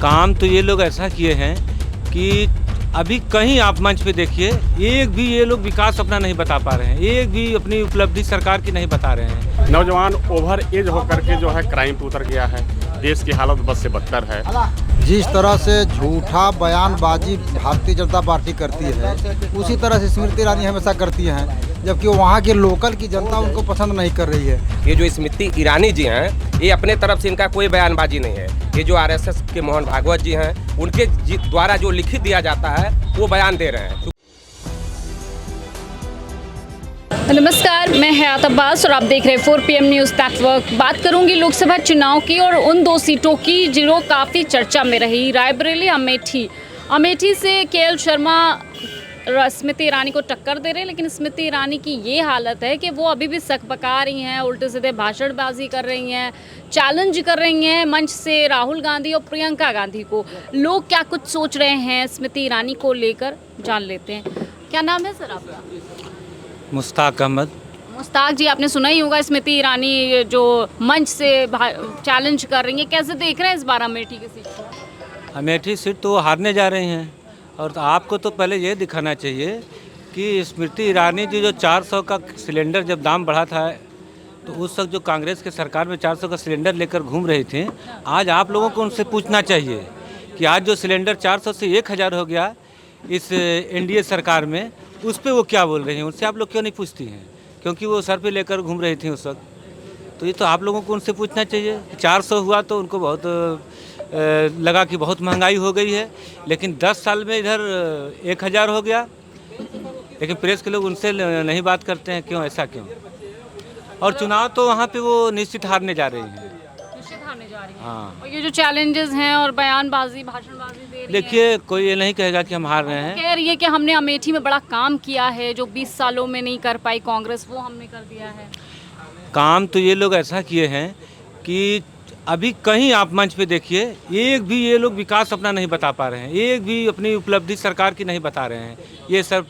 काम तो ये लोग ऐसा किए हैं कि अभी कहीं आप मंच पे देखिए, एक भी ये लोग विकास अपना नहीं बता पा रहे हैं, एक भी अपनी उपलब्धि सरकार की नहीं बता रहे हैं। नौजवान ओवर एज होकर के जो है क्राइम पे उतर गया है, देश की हालत बद से बदतर है। जिस तरह से झूठा बयानबाजी भारतीय जनता पार्टी करती है, उसी तरह से स्मृति ईरानी हमेशा करती हैं, जबकि वहाँ के लोकल की जनता उनको पसंद नहीं कर रही है। ये जो स्मृति ईरानी जी हैं, ये अपने तरफ से इनका कोई बयानबाजी नहीं है। ये जो आरएसएस के मोहन भागवत जी हैं, उनके द्वारा जो लिखित दिया जाता है वो बयान दे रहे हैं। नमस्कार, मैं हयात अब्बास और आप देख रहे हैं 4 PM न्यूज़ नेटवर्क। बात करूंगी लोकसभा चुनाव की और उन 2 सीटों की जो काफ़ी चर्चा में रही, रायबरेली अमेठी से केएल शर्मा स्मृति ईरानी को टक्कर दे रहे हैं, लेकिन स्मृति ईरानी की ये हालत है कि वो अभी भी सक पका रही हैं, उल्टे सीधे भाषणबाजी कर रही हैं, चैलेंज कर रही हैं मंच से राहुल गांधी और प्रियंका गांधी को। लोग क्या कुछ सोच रहे हैं स्मृति ईरानी को लेकर, जान लेते हैं। क्या नाम है सर आपका? मुश्ताक अहमद। मुश्ताक जी, आपने सुना ही होगा स्मृति ईरानी जो मंच से चैलेंज कर रही हैं, कैसे देख रहे हैं इस बार अमेठी की सीट को? अमेठी सीट तो हारने जा रही हैं, और आपको तो पहले ये दिखाना चाहिए कि स्मृति ईरानी जी जो 400 का सिलेंडर जब दाम बढ़ा था, तो उस वक्त जो कांग्रेस के सरकार में 400 का सिलेंडर लेकर घूम रही थी, आज आप लोगों को उनसे पूछना चाहिए कि आज जो सिलेंडर 400 से 1000 हो गया इस एनडीए सरकार में, उस पर वो क्या बोल रही हैं? उनसे आप लोग क्यों नहीं पूछती हैं? क्योंकि वो सर पे लेकर घूम रही थी उस वक्त। तो ये तो आप लोगों को उनसे पूछना चाहिए। 400 हुआ तो उनको बहुत लगा कि बहुत महंगाई हो गई है, लेकिन 10 साल में इधर 1000 हो गया। लेकिन प्रेस के लोग उनसे नहीं बात करते हैं, क्यों, ऐसा क्यों? और चुनाव तो वहाँ पे वो निश्चित हारने जा रही हैं। हाँ, और ये जो चैलेंजेस हैं और बयानबाजी भाषणबाजी दे रही है, देखिए कोई ये नहीं कहेगा कि हम हार रहे हैं। कह रही है कि हमने अमेठी में बड़ा काम किया है, जो 20 सालों में नहीं कर पाई कांग्रेस, वो हमने कर दिया है। काम तो ये लोग ऐसा किए हैं कि अभी कहीं आप मंच पे देखिए, एक भी ये लोग विकास अपना नहीं बता पा रहे हैं, एक भी अपनी उपलब्धि सरकार की नहीं बता रहे हैं। ये सब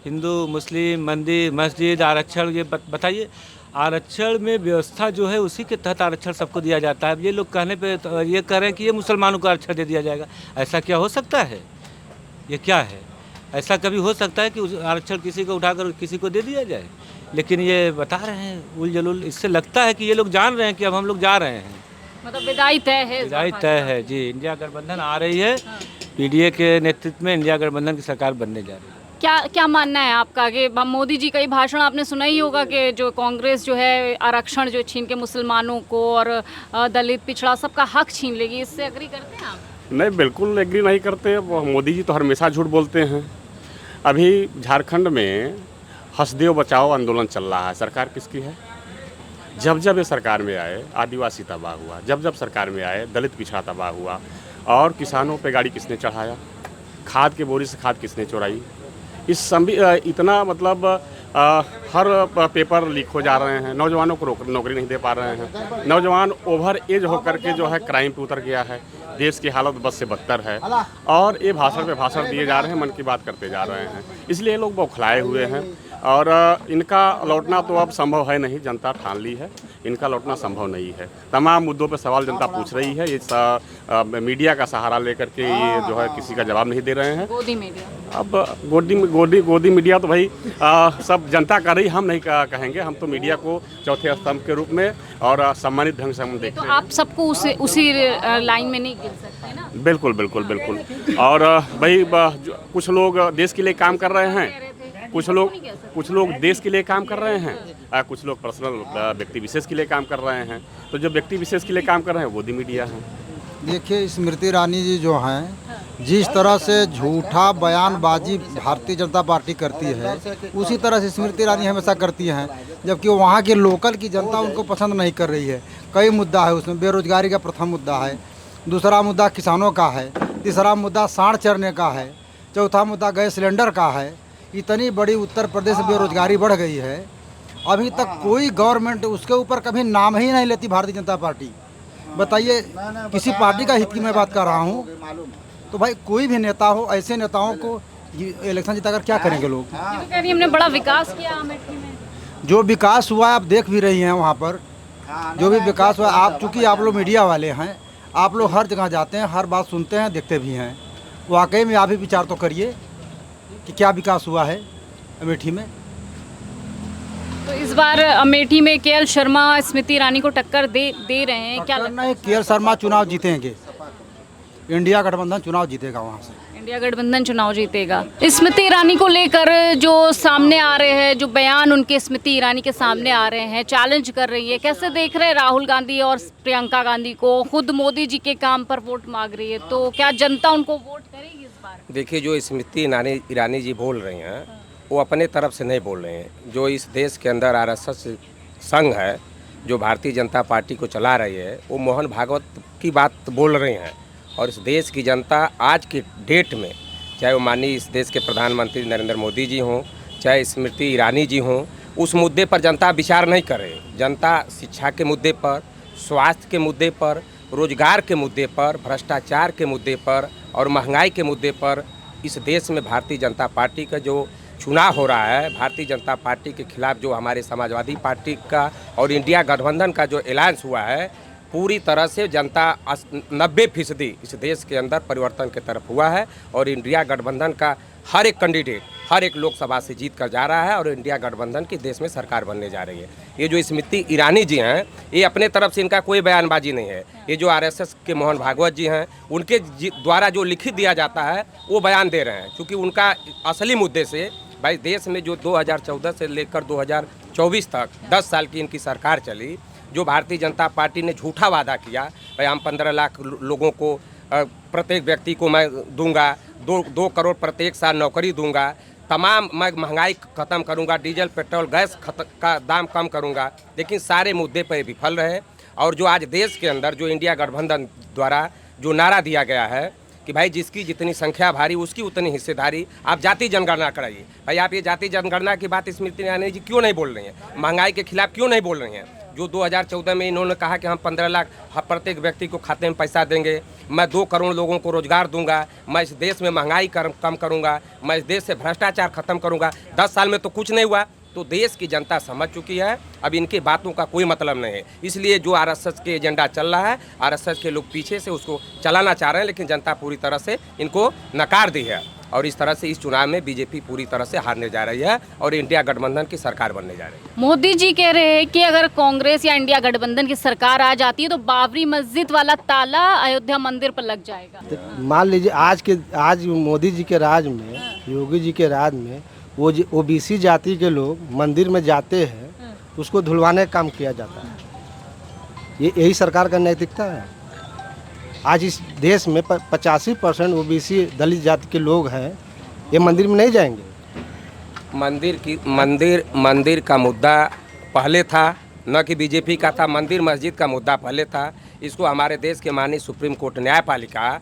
हिंदू मुस्लिम मंदिर मस्जिद आरक्षण, ये बताइए, आरक्षण में व्यवस्था जो है उसी के तहत आरक्षण सबको दिया जाता है। ये लोग कहने पे तो ये कह रहे हैं कि ये मुसलमानों को आरक्षण दे दिया जाएगा। ऐसा क्या हो सकता है? ये क्या है? ऐसा कभी हो सकता है कि आरक्षण किसी को उठाकर किसी को दे दिया जाए? लेकिन ये बता रहे हैं उल जलूल। इससे लगता है कि ये लोग जान रहे हैं कि अब हम लोग जा रहे हैं, मतलब विदाई तय है। विदाई तय है जी। इंडिया गठबंधन आ रही है, पीडीए के नेतृत्व में इंडिया गठबंधन की सरकार बनने जा रही है। क्या मानना है आपका कि मोदी जी का ही भाषण आपने सुना ही होगा कि जो कांग्रेस जो है आरक्षण जो छीन के मुसलमानों को और दलित पिछड़ा सबका हक छीन लेगी, इससे एग्री करते हैं आप? नहीं, बिल्कुल एग्री नहीं करते। वो मोदी जी तो हमेशा झूठ बोलते हैं। अभी झारखंड में हंसदेव बचाओ आंदोलन चल रहा है, सरकार किसकी है? जब जब ये सरकार में आए आदिवासी तबाह हुआ, जब जब सरकार में आए दलित पिछड़ा तबाह हुआ, और किसानों पे गाड़ी किसने चढ़ाया? खाद के बोरी से खाद किसने चुराई? इस इतना मतलब हर पेपर लीक हो जा रहे हैं, नौजवानों को नौकरी नहीं दे पा रहे हैं। नौजवान ओवर एज होकर के जो है क्राइम पे उतर गया है, देश की हालत बद से बदतर है, और ये भाषण पे भाषण दिए जा रहे हैं, मन की बात करते जा रहे हैं। इसलिए लोग बौखलाए हुए हैं, और इनका लौटना तो अब संभव है नहीं, जनता ठान ली है, इनका लौटना संभव नहीं है। तमाम मुद्दों पे सवाल जनता पूछ रही है, ये मीडिया का सहारा लेकर के ये जो है किसी का जवाब नहीं दे रहे हैं। गोदी मीडिया, अब गोदी मीडिया तो भाई सब जनता कर रही, हम नहीं कहेंगे। हम तो मीडिया को चौथे स्तंभ के रूप में और सम्मानित ढंग से हम देखते हैं। तो आप सबको उसी लाइन में नहीं गिन सकते ना? बिल्कुल बिल्कुल बिल्कुल। और भाई कुछ लोग देश के लिए काम कर रहे हैं, कुछ लोग देश के लिए काम कर रहे हैं, कुछ लोग पर्सनल व्यक्ति विशेष के लिए काम कर रहे हैं। तो जो व्यक्ति विशेष के लिए काम कर रहे हैं वो गोदी मीडिया है। देखिए, स्मृति ईरानी जी जो हैं, जिस तरह से झूठा बयानबाजी भारतीय जनता पार्टी करती है, उसी तरह से स्मृति ईरानी हमेशा करती हैं, जबकि वहाँ के लोकल की जनता उनको पसंद नहीं कर रही है। कई मुद्दा है उसमें, बेरोजगारी का प्रथम मुद्दा है, दूसरा मुद्दा किसानों का है, तीसरा मुद्दा सांड चरने का है, चौथा मुद्दा गैस सिलेंडर का है। इतनी बड़ी उत्तर प्रदेश में बेरोजगारी बढ़ गई है, अभी तक कोई गवर्नमेंट उसके ऊपर कभी नाम ही नहीं लेती भारतीय जनता पार्टी। बताइए, किसी पार्टी का हित की मैं बात कर रहा हूँ, तो भाई कोई भी नेता हो, ऐसे नेताओं को इलेक्शन जिताकर क्या करेंगे लोग? हमने बड़ा विकास किया अमेठी में। जो विकास हुआ आप देख भी रही हैं, वहाँ पर जो भी विकास हुआ, आप चूँकि आप लोग मीडिया वाले हैं, आप लोग हर जगह जाते हैं, हर बात सुनते हैं, देखते भी हैं। वाकई में आप भी विचार तो करिए कि क्या विकास हुआ है अमेठी में। तो इस बार अमेठी में केएल शर्मा स्मृति ईरानी को टक्कर दे रहे हैं, क्या लगता नहीं, केएल शर्मा चुनाव जीतेंगे, इंडिया गठबंधन चुनाव जीतेगा वहाँ से। है इंडिया गठबंधन चुनाव जीतेगा। स्मृति ईरानी को लेकर जो सामने आ रहे हैं, जो बयान उनके स्मृति ईरानी के सामने आ रहे हैं, चैलेंज कर रही है, कैसे देख रहे हैं राहुल गांधी और प्रियंका गांधी को? खुद मोदी जी के काम पर वोट मांग रही है, तो क्या जनता उनको वोट करेगी इस बार? देखिए, जो स्मृति ईरानी जी बोल रही हैं वो अपने तरफ से नहीं बोल रहे हैं। जो इस देश के अंदर आरएसएस संघ है, जो भारतीय जनता पार्टी को चला रही है, वो मोहन भागवत की बात बोल रहे हैं। और इस देश की जनता आज की डेट में, चाहे वो माननीय इस देश के प्रधानमंत्री नरेंद्र मोदी जी हों, चाहे स्मृति ईरानी जी हों, उस मुद्दे पर जनता विचार नहीं कर रही। जनता शिक्षा के मुद्दे पर, स्वास्थ्य के मुद्दे पर, रोजगार के मुद्दे पर, भ्रष्टाचार के मुद्दे पर और महंगाई के मुद्दे पर इस देश में भारतीय जनता पार्टी का जो चुनाव हो रहा है, भारतीय जनता पार्टी के खिलाफ जो हमारे समाजवादी पार्टी का और इंडिया गठबंधन का जो अलायंस हुआ है, पूरी तरह से जनता 90% इस देश के अंदर परिवर्तन की तरफ हुआ है। और इंडिया गठबंधन का हर एक कैंडिडेट हर एक लोकसभा से जीत कर जा रहा है और इंडिया गठबंधन की देश में सरकार बनने जा रही है। ये जो स्मृति ईरानी जी हैं, ये अपने तरफ से इनका कोई बयानबाजी नहीं है। ये जो आरएसएस के मोहन भागवत जी हैं, उनके द्वारा जो लिखित दिया जाता है वो बयान दे रहे हैं। क्योंकि उनका असली मुद्दे से भाई देश में जो 2014 से लेकर 2024 तक 10 साल की इनकी सरकार चली, जो भारतीय जनता पार्टी ने झूठा वादा किया, भाई हम 15 लाख लोगों को प्रत्येक व्यक्ति को मैं दूंगा, 2 करोड़ प्रत्येक साल नौकरी दूंगा, तमाम मैं महंगाई ख़त्म करूंगा, डीजल पेट्रोल गैस का दाम कम करूंगा, लेकिन सारे मुद्दे पर विफल रहे। और जो आज देश के अंदर जो इंडिया गठबंधन द्वारा जो नारा दिया गया है कि भाई जिसकी जितनी संख्या भारी उसकी उतनी हिस्सेदारी, आप जाति जनगणना कराइए। भाई आप ये जाति जनगणना की बात स्मृति ईरानी जी क्यों नहीं बोल रही हैं? महंगाई के खिलाफ क्यों नहीं बोल रही हैं? जो 2014 में इन्होंने कहा कि हम 15 लाख प्रत्येक व्यक्ति को खाते में पैसा देंगे, मैं 2 करोड़ लोगों को रोजगार दूंगा, मैं इस देश में महंगाई कम करूंगा, मैं इस देश से भ्रष्टाचार खत्म करूंगा। 10 साल में तो कुछ नहीं हुआ। तो देश की जनता समझ चुकी है, अब इनकी बातों का कोई मतलब नहीं है। इसलिए जो आरएसएस के एजेंडा चल रहा है, आरएसएस के लोग पीछे से उसको चलाना चाह रहे हैं, लेकिन जनता पूरी तरह से इनको नकार दी है। और इस तरह से इस चुनाव में बीजेपी पूरी तरह से हारने जा रही है और इंडिया गठबंधन की सरकार बनने जा रही है। मोदी जी कह रहे हैं कि अगर कांग्रेस या इंडिया गठबंधन की सरकार आ जाती है तो बाबरी मस्जिद वाला ताला अयोध्या मंदिर पर लग जाएगा। मान लीजिए आज मोदी जी के राज में, योगी जी के राज में वो ओबीसी जाति के लोग मंदिर में जाते हैं, उसको धुलवाने का काम किया जाता है। यही सरकार का नैतिकता है। आज इस देश में 85% ओबीसी दलित जाति के लोग हैं, ये मंदिर में नहीं जाएंगे। मंदिर का मुद्दा पहले था, न कि बीजेपी का था। मंदिर मस्जिद का मुद्दा पहले था। इसको हमारे देश के माननीय सुप्रीम कोर्ट न्यायपालिका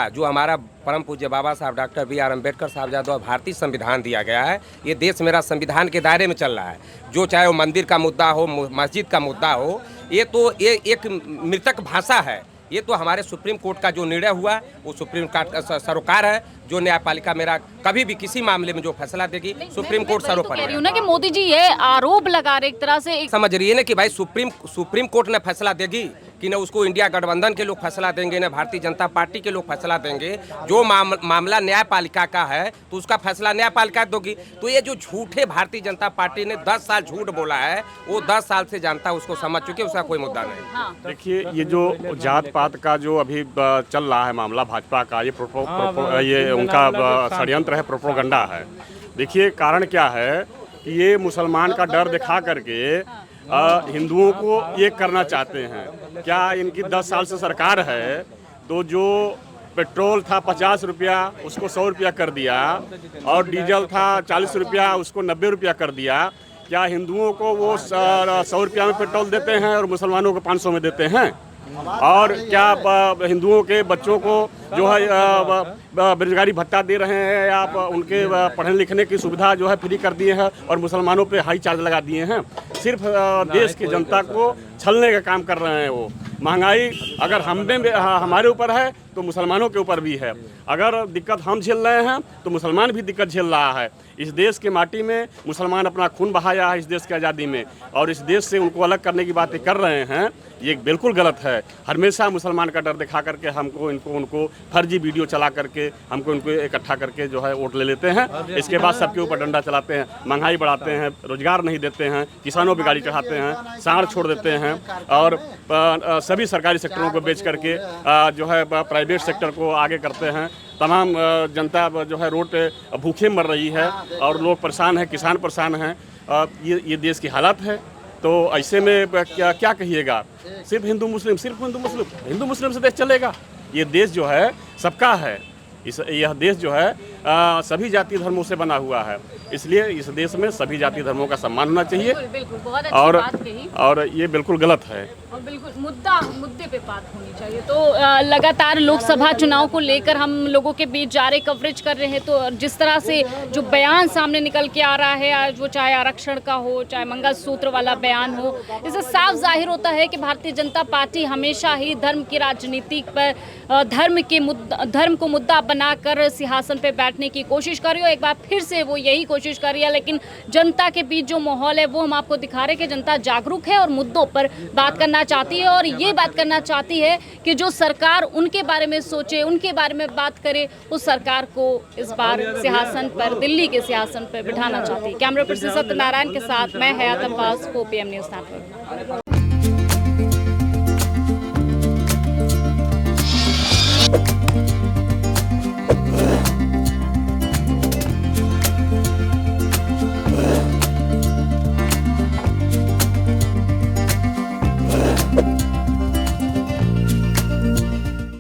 जो हमारा परम पूज्य बाबा साहब डॉक्टर बी.आर. अम्बेडकर साहब द्वारा भारतीय संविधान दिया गया है, ये देश मेरा संविधान के दायरे में चल रहा है। जो चाहे वो मंदिर का मुद्दा हो, मस्जिद का मुद्दा हो, ये एक मृतक भाषा है। ये तो हमारे सुप्रीम कोर्ट का जो निर्णय हुआ, वो सुप्रीम कोर्ट का सरोकार है। जो न्यायपालिका मेरा कभी भी किसी मामले में जो फैसला देगी, सुप्रीम कोर्ट सरोकार है। ना कि मोदी जी ये आरोप लगा रहे एक तरह से, समझ रही है ना कि भाई सुप्रीम कोर्ट ने फैसला देगी कि न उसको इंडिया गठबंधन के लोग फैसला देंगे, न भारतीय जनता पार्टी के लोग फैसला देंगे। जो मामला न्यायपालिका का है तो उसका फैसला न्यायपालिका दोगी। तो ये जो झूठे भारतीय जनता पार्टी ने 10 साल झूठ बोला है, वो 10 साल से जनता उसको समझ चुकी है, उसका कोई मुद्दा नहीं। हाँ। देखिए, ये जो जात पात का जो अभी चल रहा है मामला भाजपा का, ये उनका षड्यंत्र है, प्रोपोगंडा है। देखिए, कारण क्या है कि ये मुसलमान का डर दिखा करके हिंदुओं को एक करना चाहते हैं। क्या इनकी 10 साल से सरकार है, तो जो पेट्रोल था 50 रुपया उसको 100 रुपया कर दिया, और डीजल था 40 रुपया उसको 90 रुपया कर दिया। क्या हिंदुओं को वो 100 रुपया में पेट्रोल देते हैं और मुसलमानों को 500 में देते हैं? और क्या हिंदुओं के बच्चों को जो है बेरोजगारी भत्ता दे रहे हैं, या आप उनके पढ़ने लिखने की सुविधा जो है फ्री कर दिए हैं और मुसलमानों पे हाई चार्ज लगा दिए हैं। सिर्फ देश की जनता को छलने का काम कर रहे हैं वो। महंगाई अगर हमारे ऊपर है तो मुसलमानों के ऊपर भी है। अगर दिक्कत हम झेल रहे हैं तो मुसलमान भी दिक्कत झेल रहा है। इस देश के माटी में मुसलमान अपना खून बहाया है इस देश की आज़ादी में, और इस देश से उनको अलग करने की बातें कर रहे हैं, ये बिल्कुल गलत है। हमेशा मुसलमान का डर दिखा करके हमको उनको फर्जी वीडियो चला करके हमको इनको इकट्ठा करके जो है वोट ले लेते हैं। इसके बाद सबके ऊपर डंडा चलाते हैं, महंगाई बढ़ाते हैं, रोजगार नहीं देते हैं, किसानों पर गाड़ी चढ़ाते हैं, साड़ छोड़ देते हैं, और सभी सरकारी सेक्टरों को बेच करके जो है प्राइवेट सेक्टर को आगे करते हैं। तमाम जनता जो है रोड पे भूखे मर रही है और लोग परेशान हैं, किसान परेशान हैं। ये देश की हालत है। तो ऐसे में क्या कहिएगा, सिर्फ हिंदू मुस्लिम से देश चलेगा? ये देश जो है सबका है। यह देश जो है सभी जाति धर्मों से बना हुआ है, इसलिए इस देश में सभी जाति धर्मों का सम्मान होना चाहिए। बिल्कुल, बहुत अच्छी बात कही। और ये बिल्कुल गलत है, और बिल्कुल मुद्दे पे बात होनी चाहिए। तो लगातार लोकसभा चुनाव को लेकर हम लोगों के बीच जा रहे कवरेज कर रहे हैं, तो जिस तरह से जो बयान सामने निकल के आ रहा है आज, वो चाहे आरक्षण का हो, चाहे मंगलसूत्र वाला बयान हो, इससे साफ जाहिर होता है कि भारतीय जनता पार्टी हमेशा ही धर्म की राजनीति पर धर्म को मुद्दा बनाकर सिंहासन पे बैठने की कोशिश कर रही है। एक बार फिर से वो यही कोशिश कर रही है, लेकिन जनता के बीच जो माहौल है वो हम आपको दिखा रहे हैं कि जनता जागरूक है और मुद्दों पर बात करना चाहती है, और ये बात करना चाहती है कि जो सरकार उनके बारे में सोचे, उनके बारे में बात करे, उस सरकार को इस बार सिंहासन पर, दिल्ली के सिंहासन पर बिठाना चाहती है। कैमरा पर्सन सत्यनारायण के साथ मैं हयात अब्बास, 4PM न्यूज़ नेटवर्क।